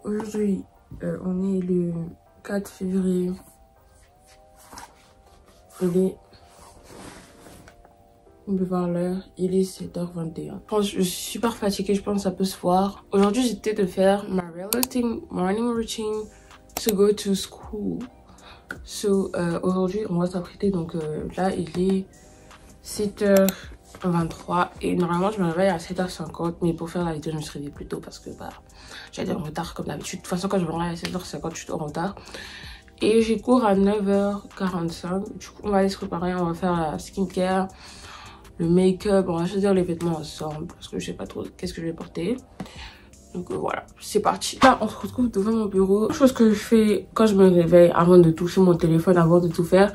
Aujourd'hui, on est le 4 février. On peut voir l'heure, il est 7h21. Je suis super fatiguée, je pense que ça peut se voir. Aujourd'hui, j'étais de faire ma morning routine to go to school. So, aujourd'hui, on va s'apprêter. Donc là, il est 7h23 et normalement, je me réveille à 7h50. Mais pour faire la vidéo, je me suis réveillée plus tôt parce que j'étais en retard comme d'habitude. De toute façon, quand je me réveille à 7h50, je suis en retard. Et j'ai cours à 9h45. Du coup, on va aller se préparer, on va faire la skincare, le make-up, on va choisir les vêtements ensemble parce que je sais pas trop qu'est-ce que je vais porter. Donc voilà, c'est parti. Là, on se retrouve devant mon bureau. Chose que je fais quand je me réveille avant de toucher mon téléphone, avant de tout faire,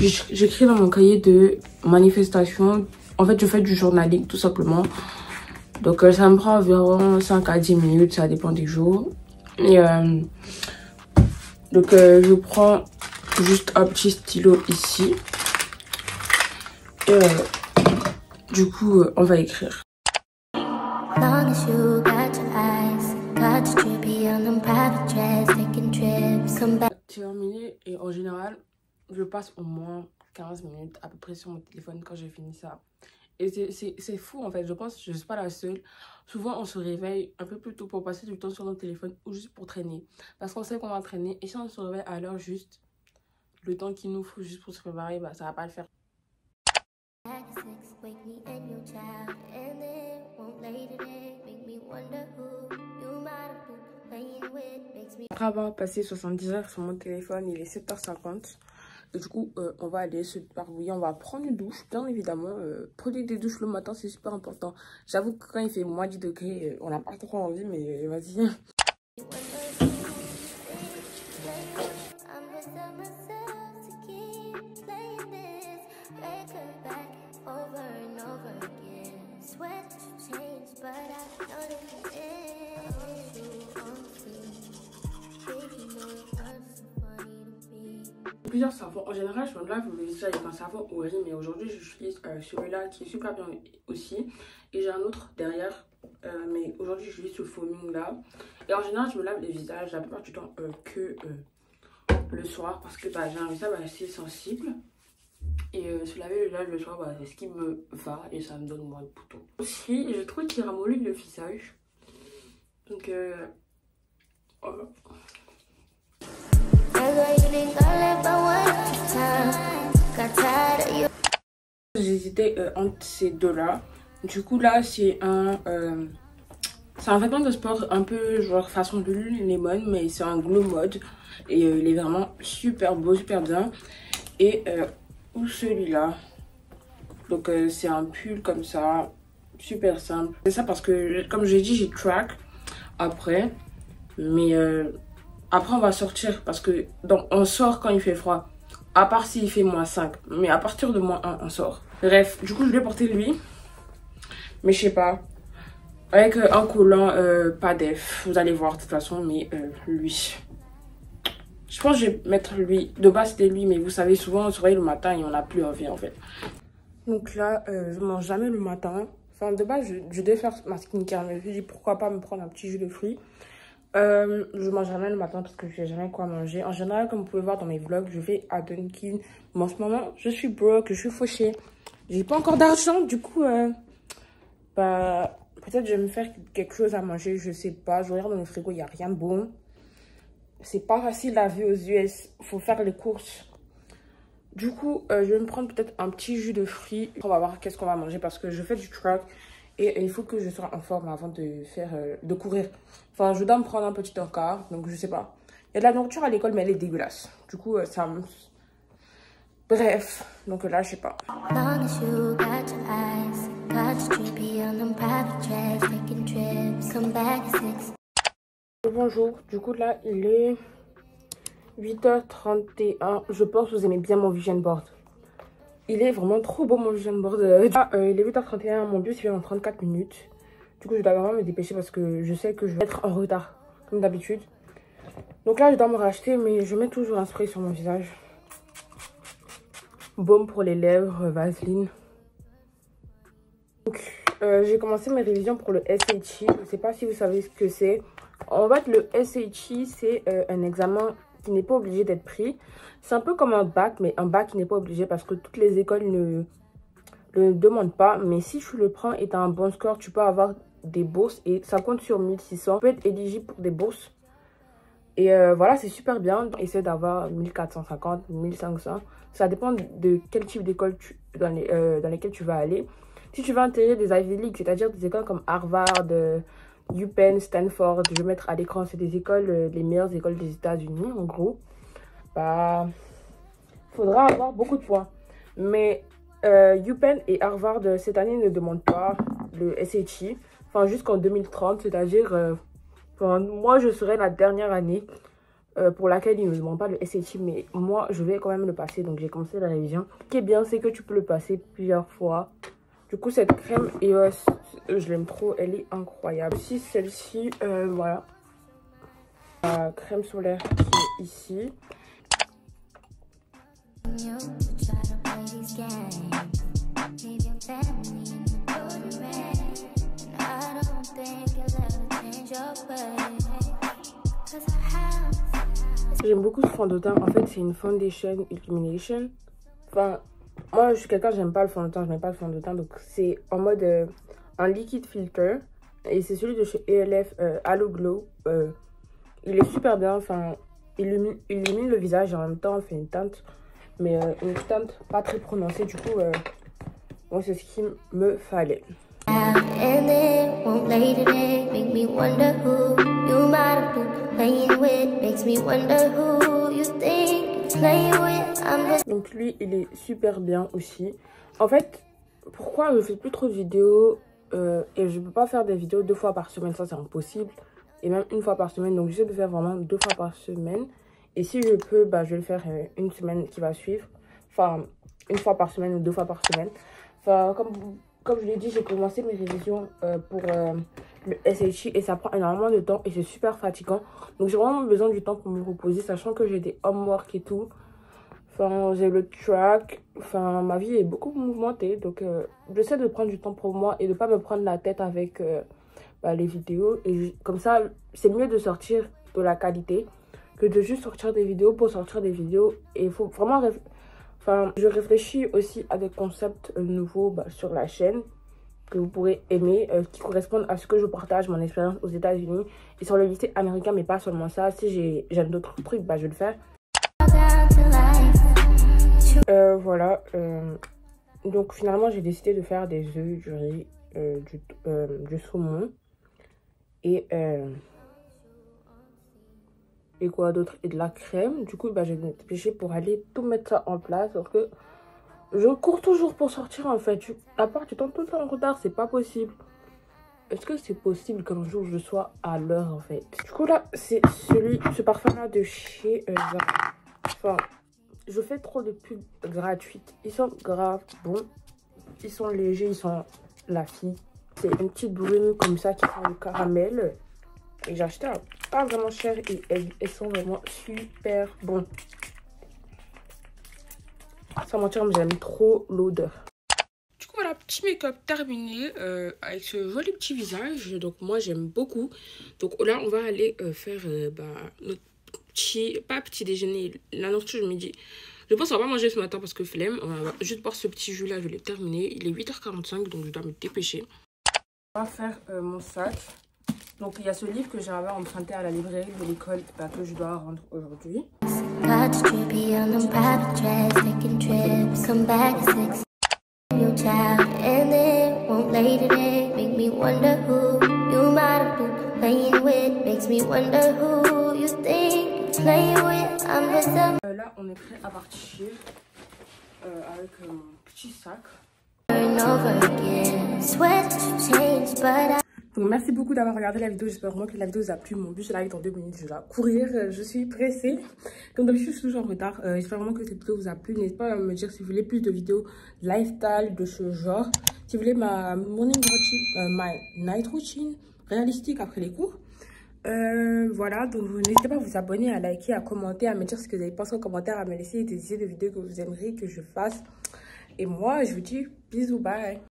j'écris dans mon cahier de manifestation. En fait, je fais du journaling tout simplement. Donc ça me prend environ 5 à 10 minutes, ça dépend des jours. Et donc je prends juste un petit stylo ici. Et du coup, on va écrire. Terminé, et en général, je passe au moins 15 minutes à peu près sur mon téléphone quand j'ai fini ça. Et c'est fou en fait, je pense que je ne suis pas la seule. Souvent on se réveille un peu plus tôt pour passer du temps sur notre téléphone ou juste pour traîner. Parce qu'on sait qu'on va traîner et si on se réveille à l'heure juste, le temps qu'il nous faut juste pour se préparer, ça va pas le faire. Après avoir passé 70 heures sur mon téléphone, il est 7h50. Et du coup, on va aller se barbouiller, on va prendre une douche, bien évidemment. Prenez des douches le matin, c'est super important. J'avoue que quand il fait moins 10 degrés, on n'a pas trop envie, mais vas-y. Plusieurs savons. En général, je me lave le visage avec un savon au riz, mais aujourd'hui, j'utilise celui-là qui est super bien aussi. Et j'ai un autre derrière, mais aujourd'hui, j'utilise ce foaming-là. Et en général, je me lave le visage la plupart du temps que le soir parce que j'ai un visage assez sensible. Et se laver le visage le soir, c'est ce qui me va et ça me donne moins de boutons. Aussi, je trouve qu'il ramollit le visage. Donc, voilà. J'hésitais entre ces deux-là. Du coup, là, c'est un vêtement de sport un peu genre façon de Lululemon, mais c'est un glow mode. Et il est vraiment super beau, super bien. Et ou celui-là. Donc, c'est un pull comme ça, super simple. C'est ça parce que, comme j'ai dit, j'ai track après. Mais après, on va sortir parce que on sort quand il fait froid. À part s'il fait -5. Mais à partir de -1, on sort. Bref, du coup, je vais porter lui. Mais je sais pas. Avec un collant pas def. Vous allez voir de toute façon. Mais lui. Je pense que je vais mettre lui. De base, c'était lui. Mais vous savez, souvent, on se réveille le matin et on n'a plus envie en fait. Donc là, je mange jamais le matin. Enfin, de base, je devais faire ma skincare. Mais je me suis dit pourquoi pas me prendre un petit jus de fruits. Je mange jamais le matin parce que je n'ai jamais quoi manger. En général, comme vous pouvez voir dans mes vlogs, je vais à Dunkin'. Mais en ce moment, je suis broke, je suis fauchée. J'ai pas encore d'argent, du coup, peut-être je vais me faire quelque chose à manger, je sais pas. Je regarde dans le frigo, il n'y a rien de bon. C'est pas facile la vie aux US, faut faire les courses. Du coup, je vais me prendre peut-être un petit jus de fruits. On va voir qu'est-ce qu'on va manger parce que je fais du track. Et il faut que je sois en forme avant de de courir. Enfin, je dois me prendre un petit encart, donc je sais pas. Il y a de la nourriture à l'école, mais elle est dégueulasse. Du coup, ça me... Bref, donc là, je sais pas. Bonjour, du coup là, il est 8h31. Je pense que vous aimez bien mon vision board. Il est vraiment trop beau mon vision board. Il est 8h31, mon bus il vient dans 34 minutes. Du coup, je dois vraiment me dépêcher parce que je sais que je vais être en retard, comme d'habitude. Donc là, je dois me racheter, mais je mets toujours un spray sur mon visage. Baume pour les lèvres, Vaseline. Donc, J'ai commencé mes révisions pour le SAT. Je ne sais pas si vous savez ce que c'est. En fait, le SAT, c'est un examen qui n'est pas obligé d'être pris. C'est un peu comme un bac, mais un bac qui n'est pas obligé parce que toutes les écoles ne le demandent pas. Mais si tu le prends et tu as un bon score, tu peux avoir des bourses et ça compte sur 1600. Tu peux être éligible pour des bourses. Et voilà, c'est super bien. Essaie d'avoir 1450, 1500. Ça dépend de quel type d'école dans lesquelles tu vas aller. Si tu veux intégrer des Ivy League, c'est-à-dire des écoles comme Harvard, UPenn, Stanford, je vais mettre à l'écran, c'est des écoles, les meilleures écoles des États-Unis, en gros. Bah, faudra avoir beaucoup de points. Mais UPenn et Harvard, cette année, ne demandent pas le SAT. Enfin, jusqu'en 2030, c'est-à-dire, moi, je serai la dernière année pour laquelle ils ne demandent pas le SAT. Mais moi, je vais quand même le passer, donc j'ai commencé la révision. Ce qui est bien, c'est que tu peux le passer plusieurs fois. Du coup, cette crème EOS, je l'aime trop, elle est incroyable. Aussi, celle-ci, voilà. La crème solaire qui est ici. J'aime beaucoup ce fond de teint. En fait, c'est une foundation illumination. Enfin, moi, je suis quelqu'un, j'aime pas le fond de teint. Je n'aime pas le fond de teint. Donc, c'est en mode un liquide filter. Et c'est celui de chez ELF Halo Glow. Il est super bien. Enfin, il illumine le visage et en même temps, on fait une teinte. Mais une teinte pas très prononcée. Du coup, moi, c'est ce qu'il me fallait. Donc lui, il est super bien aussi. En fait, pourquoi je fais plus trop de vidéos et je peux pas faire des vidéos 2 fois par semaine, ça c'est impossible. Et même 1 fois par semaine, donc j'essaie de faire vraiment 2 fois par semaine. Et si je peux, bah, je vais le faire une semaine qui va suivre. Enfin, 1 fois par semaine ou 2 fois par semaine. Enfin, comme je l'ai dit, j'ai commencé mes révisions pour le SAT et ça prend énormément de temps et c'est super fatigant. Donc j'ai vraiment besoin du temps pour me reposer, sachant que j'ai des homework et tout. Enfin, j'ai le track. Enfin, ma vie est beaucoup mouvementée. Donc j'essaie de prendre du temps pour moi et de ne pas me prendre la tête avec les vidéos. Et comme ça, c'est mieux de sortir de la qualité que de juste sortir des vidéos pour sortir des vidéos. Et il faut vraiment... Enfin, je réfléchis aussi à des concepts nouveaux sur la chaîne que vous pourrez aimer, qui correspondent à ce que je partage, mon expérience aux États-Unis et sur le lycée américain, mais pas seulement ça. Si j'aime d'autres trucs, je vais le faire. Voilà. Donc finalement, j'ai décidé de faire des œufs, du riz, du saumon et quoi d'autre, et de la crème. Du coup, j'ai dépêché pour aller tout mettre ça en place parce que je cours toujours pour sortir en fait. À part du temps tout le temps en retard, c'est pas possible. Est-ce que c'est possible qu'un jour je sois à l'heure en fait? Du coup là, c'est ce parfum là de chez Zara. Enfin, je fais trop de pubs gratuites. Ils sont grave bons. Ils sont légers, ils sont la fille. C'est une petite brume comme ça qui sent le caramel. Et j'ai acheté pas vraiment cher et elles sont vraiment super bons. Sans mentir, j'aime trop l'odeur. Du coup, voilà, petit make-up terminé avec ce joli petit visage. Donc, moi, j'aime beaucoup. Donc, là, on va aller faire notre petit déjeuner, l'annonce du midi. Je pense qu'on va pas manger ce matin parce que flemme. On va juste boire ce petit jus là, je l'ai terminé. Il est 8h45, donc je dois me dépêcher. On va faire mon sac. Donc, il y a ce livre que j'avais emprunté à la librairie de l'école que je dois rendre aujourd'hui. Là, on est prêt à partir avec mon petit sac. Donc merci beaucoup d'avoir regardé la vidéo, j'espère vraiment que la vidéo vous a plu. Mon bus arrive dans 2 minutes, je dois courir, je suis pressée. Comme d'habitude, je suis toujours en retard. J'espère vraiment que cette vidéo vous a plu. N'hésitez pas à me dire si vous voulez plus de vidéos lifestyle de ce genre. Si vous voulez ma morning routine, my night routine réalistique après les cours. Voilà, donc n'hésitez pas à vous abonner, à liker, à commenter, à me dire ce que vous avez pensé en commentaire, à me laisser des idées de vidéos que vous aimeriez que je fasse. Et moi, je vous dis bisous, bye.